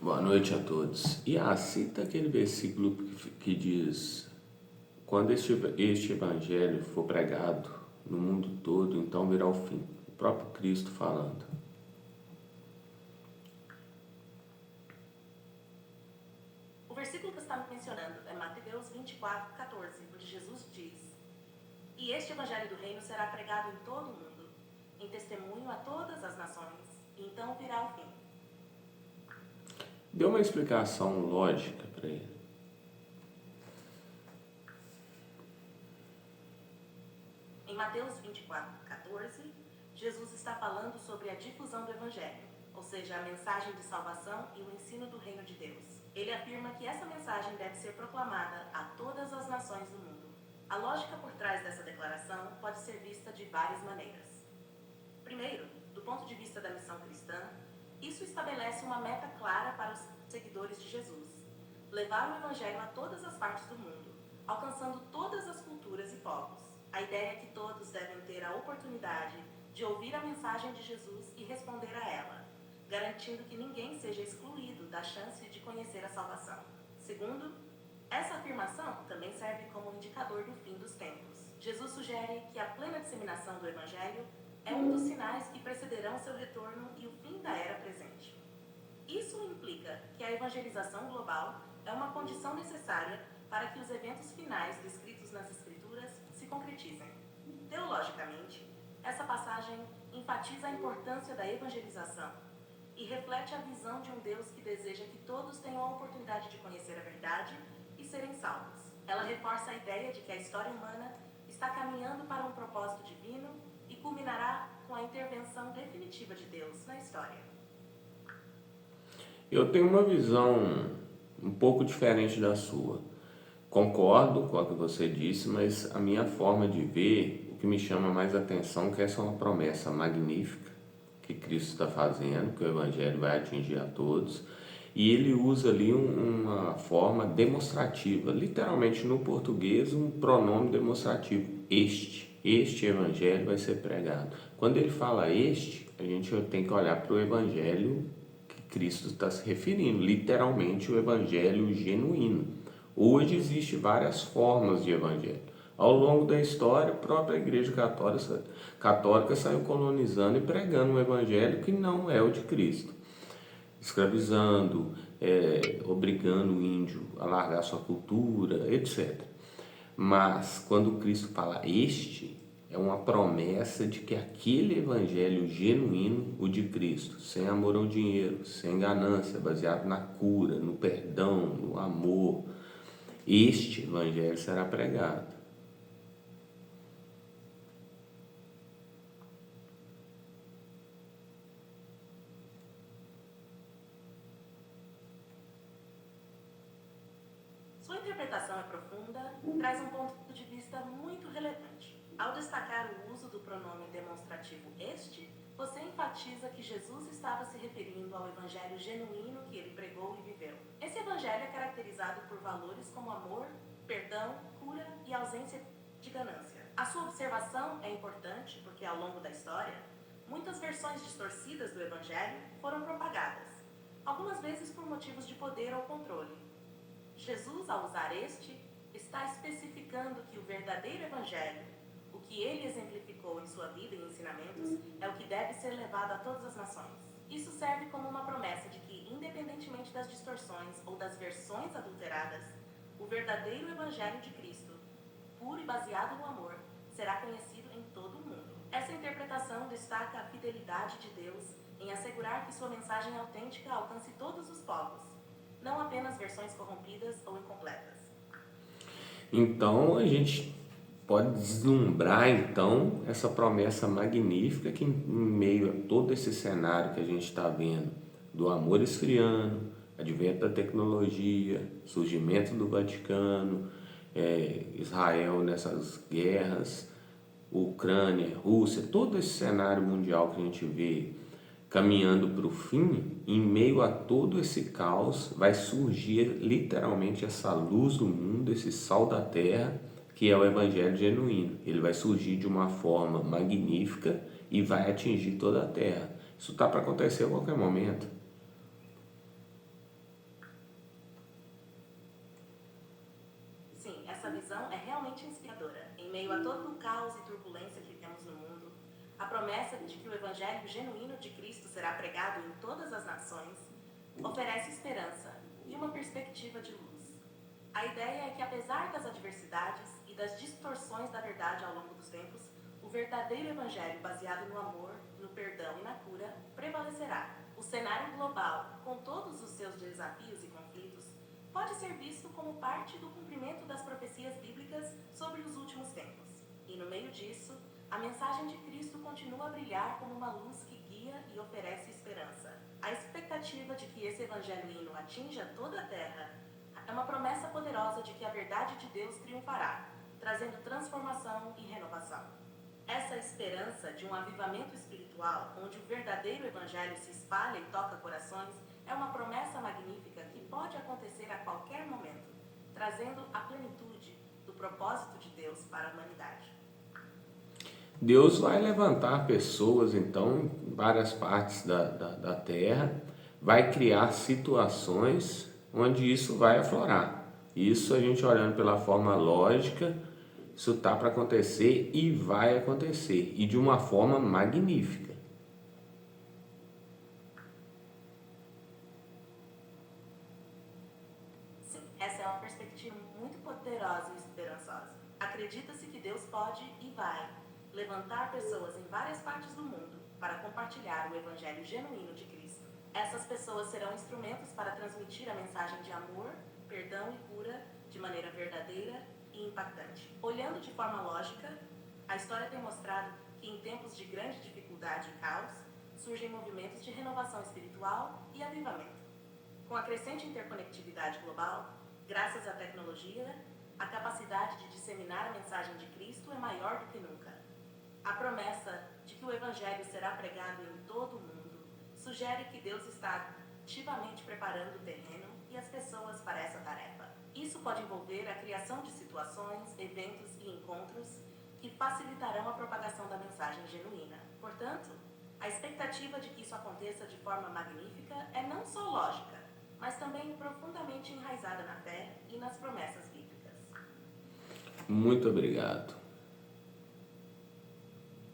Boa noite a todos. Cita aquele versículo que diz: quando este evangelho for pregado no mundo todo, então virá o fim. O próprio Cristo falando. O versículo que está mencionando é Mateus 24:14, onde Jesus diz: E este evangelho do reino será pregado em todo o mundo, em testemunho a todas as nações, e então virá o fim. Dê uma explicação lógica para ele. Em Mateus 24:14, Jesus está falando sobre a difusão do evangelho, ou seja, a mensagem de salvação e o ensino do reino de Deus. Ele afirma que essa mensagem deve ser proclamada a todas as nações do mundo. A lógica por trás dessa declaração pode ser vista de várias maneiras. Primeiro, do ponto de vista da missão cristã, isso estabelece uma meta clara para os seguidores de Jesus: levar o evangelho a todas as partes do mundo, alcançando todas as culturas e povos. A ideia é que todos devem ter a oportunidade de ouvir a mensagem de Jesus e responder a ela, garantindo que ninguém seja excluído da chance de conhecer a salvação. Segundo, essa afirmação também serve como indicador do fim dos tempos. Jesus sugere que a plena disseminação do evangelho é um dos sinais que precederão seu retorno e o fim da era presente. Isso implica que a evangelização global é uma condição necessária para que os eventos finais descritos nas Escrituras se concretizem. Teologicamente, essa passagem enfatiza a importância da evangelização e reflete a visão de um Deus que deseja que todos tenham a oportunidade de conhecer a verdade e serem salvos. Ela reforça a ideia de que a história humana está caminhando para um propósito divino e culminará com a intervenção definitiva de Deus na história. Eu tenho uma visão um pouco diferente da sua. Concordo com o que você disse, mas a minha forma de ver, o que me chama mais atenção é que essa é uma promessa magnífica que Cristo está fazendo, que o Evangelho vai atingir a todos, e ele usa ali uma forma demonstrativa, literalmente no português um pronome demonstrativo: este Evangelho vai ser pregado. Quando ele fala este, a gente tem que olhar para o Evangelho que Cristo está se referindo, literalmente o Evangelho genuíno. Hoje existem várias formas de evangelho. Ao longo da história, a própria Igreja Católica saiu colonizando e pregando um evangelho que não é o de Cristo, escravizando, obrigando o índio a largar sua cultura, etc. Mas quando Cristo fala este, é uma promessa de que aquele evangelho genuíno, o de Cristo, sem amor ao dinheiro, sem ganância, baseado na cura, no perdão, no amor, este evangelho será pregado. Sua interpretação é profunda e traz um ponto de vista muito relevante. Ao destacar o uso do pronome demonstrativo este, você enfatiza que Jesus estava se referindo ao evangelho genuíno que ele pregou e viveu. Esse evangelho é caracterizado por valores como amor, perdão, cura e ausência de ganância. A sua observação é importante porque, ao longo da história, muitas versões distorcidas do evangelho foram propagadas, algumas vezes por motivos de poder ou controle. Jesus, ao usar este, está especificando que o verdadeiro evangelho, o que ele exemplificou em sua vida e ensinamentos, é o que deve ser levado a todas as nações. Isso serve como uma promessa de que, independentemente das distorções ou das versões adulteradas, o verdadeiro evangelho de Cristo, puro e baseado no amor, será conhecido em todo o mundo. Essa interpretação destaca a fidelidade de Deus em assegurar que sua mensagem autêntica alcance todos os povos, não apenas versões corrompidas ou incompletas. Então a gente pode deslumbrar então essa promessa magnífica que, em meio a todo esse cenário que a gente está vendo, do amor esfriando, advento da tecnologia, surgimento do Vaticano, Israel nessas guerras, Ucrânia, Rússia, todo esse cenário mundial que a gente vê caminhando para o fim, em meio a todo esse caos, vai surgir literalmente essa luz do mundo, esse sal da terra, que é o evangelho genuíno. Ele vai surgir de uma forma magnífica e vai atingir toda a terra. Isso está para acontecer a qualquer momento. meio a todo o caos e turbulência que temos no mundo, a promessa de que o evangelho genuíno de Cristo será pregado em todas as nações oferece esperança e uma perspectiva de luz. A ideia é que, apesar das adversidades e das distorções da verdade ao longo dos tempos, o verdadeiro evangelho baseado no amor, no perdão e na cura prevalecerá. O cenário global, com todos os seus desafios e conflitos, pode ser visto como parte do cumprimento das profecias bíblicas sobre os últimos tempos. E no meio disso, a mensagem de Cristo continua a brilhar como uma luz que guia e oferece esperança. A expectativa de que esse evangelho atinja toda a terra é uma promessa poderosa de que a verdade de Deus triunfará, trazendo transformação e renovação. Essa esperança de um avivamento espiritual, onde o verdadeiro evangelho se espalha e toca corações, é uma promessa magnífica que pode acontecer a qualquer momento, trazendo a plenitude do propósito de Deus para a humanidade. Deus vai levantar pessoas, então, em várias partes da terra, vai criar situações onde isso vai aflorar. Isso a gente olhando pela forma lógica, isso está para acontecer e vai acontecer, e de uma forma magnífica. Sim, essa é uma perspectiva muito poderosa e esperançosa. Acredita-se que Deus pode e vai levantar pessoas em várias partes do mundo para compartilhar o evangelho genuíno de Cristo. Essas pessoas serão instrumentos para transmitir a mensagem de amor, perdão e cura de maneira verdadeira e impactante. Olhando de forma lógica, a história tem mostrado que em tempos de grande dificuldade e caos, surgem movimentos de renovação espiritual e avivamento. Com a crescente interconectividade global, graças à tecnologia, a capacidade de disseminar a mensagem de Cristo é maior do que nunca. A promessa de que o evangelho será pregado em todo o mundo sugere que Deus está ativamente preparando o terreno e as pessoas para essa tarefa. Isso pode envolver a criação de situações, eventos e encontros que facilitarão a propagação da mensagem genuína. Portanto, a expectativa de que isso aconteça de forma magnífica é não só lógica, mas também profundamente enraizada na fé e nas promessas bíblicas. Muito obrigado.